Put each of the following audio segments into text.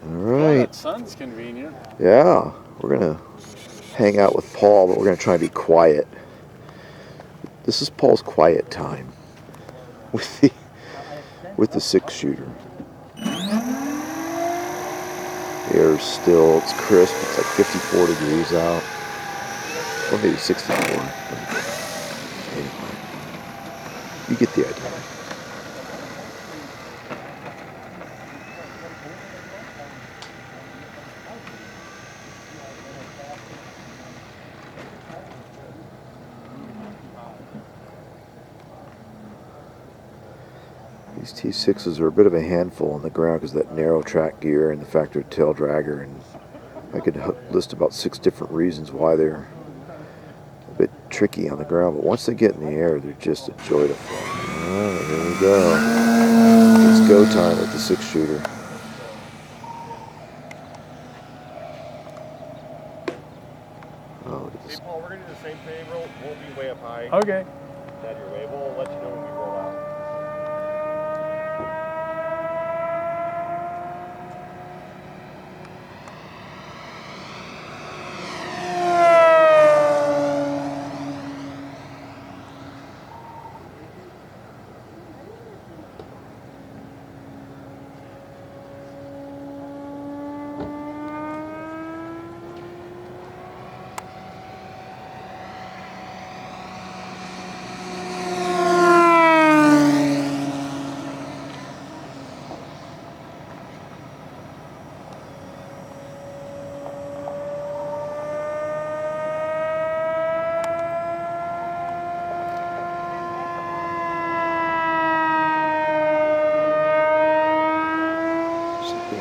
All right. Well, that sun's convenient. Yeah, we're gonna hang out with Paul, but we're gonna try and be quiet. This is Paul's quiet time with the 6-shooter. The air's still, it's crisp. It's like 54 degrees out, or maybe 64. Anyway, you get the idea. These T6s are a bit of a handful on the ground because of that narrow track gear and the factory tail dragger, and I could list about 6 different reasons why they're a bit tricky on the ground, but once they get in the air, they're just a joy to fly. Alright, here we go. It's go time with the 6-shooter. Oh, hey Paul, we're going to do the same thing. We'll be way up high. Okay. Out your way. We'll let you know when we roll out.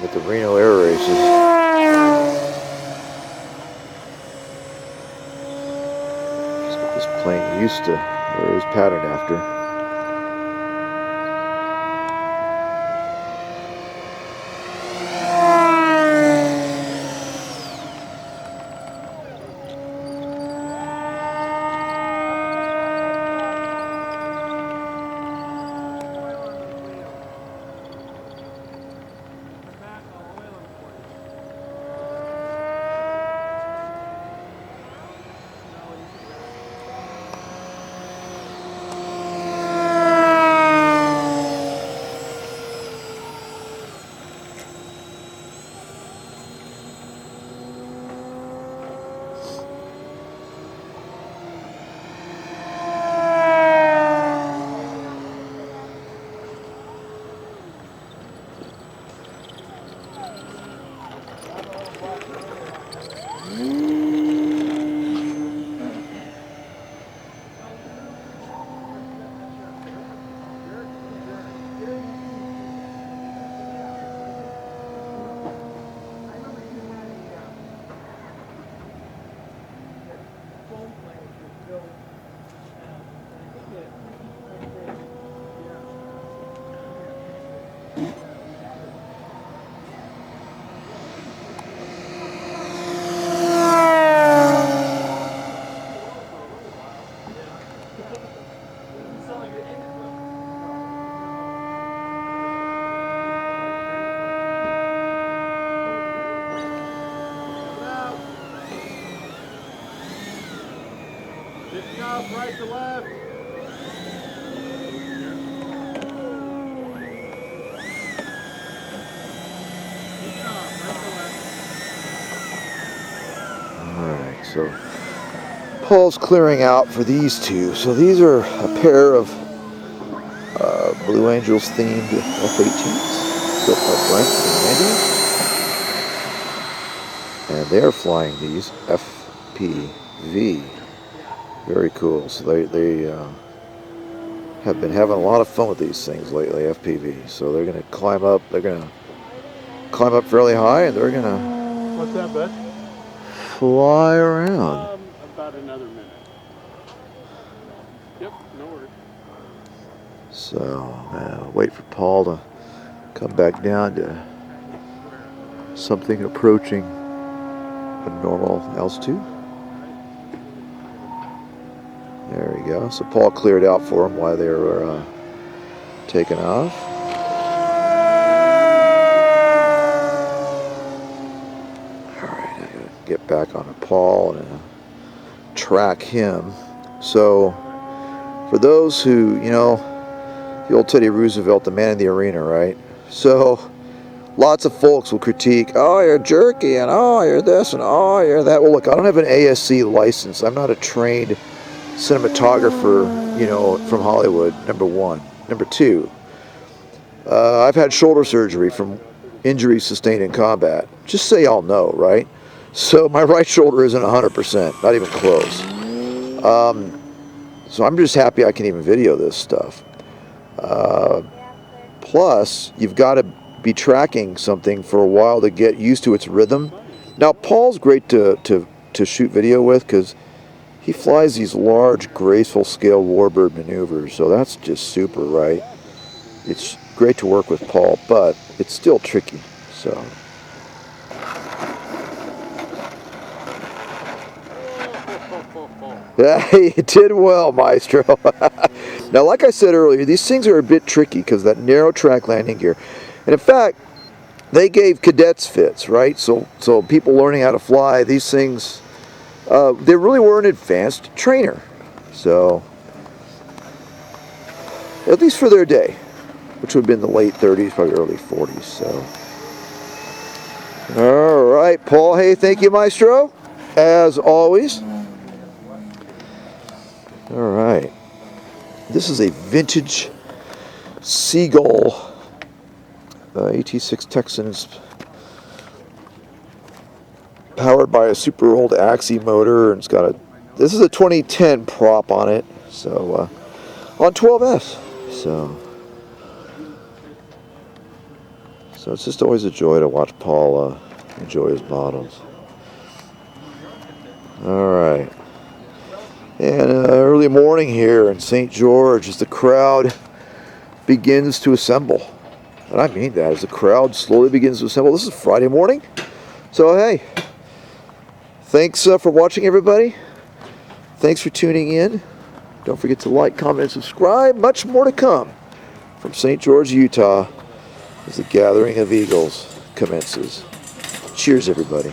At the Reno Air Races. Just get this plane used to where it was patterned after. Lifting off right to left. Alright, so Paul's clearing out for these two. So these are a pair of Blue Angels themed F-18s built by Brent and Andy. And they're flying these FPV. Very cool. So they have been having a lot of fun with these things lately, FPV. So they're going to climb up. They're going to climb up fairly high, and they're going to What's that, bud? fly around. About another minute. Yep, no worries. So wait for Paul to come back down to something approaching a normal altitude. There we go. So Paul cleared out for them while they were taking off. get back on Paul and track him. So for those who, you know, the old Teddy Roosevelt, the man in the arena, right? So lots of folks will critique, oh, you're jerky, and oh, you're this, and oh, you're that. Well, look, I don't have an ASC license. I'm not a trained cinematographer, you know, from Hollywood, number one. Number two, I've had shoulder surgery from injuries sustained in combat. Just so y'all know, right? So my right shoulder isn't 100%, not even close. So I'm just happy I can even video this stuff. Plus, you've got to be tracking something for a while to get used to its rhythm. Now, Paul's great to shoot video with because he flies these large, graceful scale warbird maneuvers, so that's just super, right? It's great to work with Paul, but it's still tricky, so. Yeah, you did well, Maestro. Now, like I said earlier, these things are a bit tricky because that narrow track landing gear. And in fact, they gave cadets fits, right? So people learning how to fly, these things, they really were an advanced trainer. So, at least for their day, which would have been the late 30s, probably early 40s. So, all right, Paul. Hey, thank you, Maestro, as always. All right. This is a vintage Seagull AT-6 Texan, powered by a super old Axie motor, and it's got this is a 2010 prop on it, so on 12S. So it's just always a joy to watch Paul enjoy his models. All right. And early morning here in St. George as the crowd begins to assemble. And I mean that, as the crowd slowly begins to assemble. This is Friday morning. So hey, thanks for watching, everybody. Thanks for tuning in. Don't forget to like, comment, and subscribe. Much more to come from St. George, Utah, as the gathering of eagles commences. Cheers, everybody.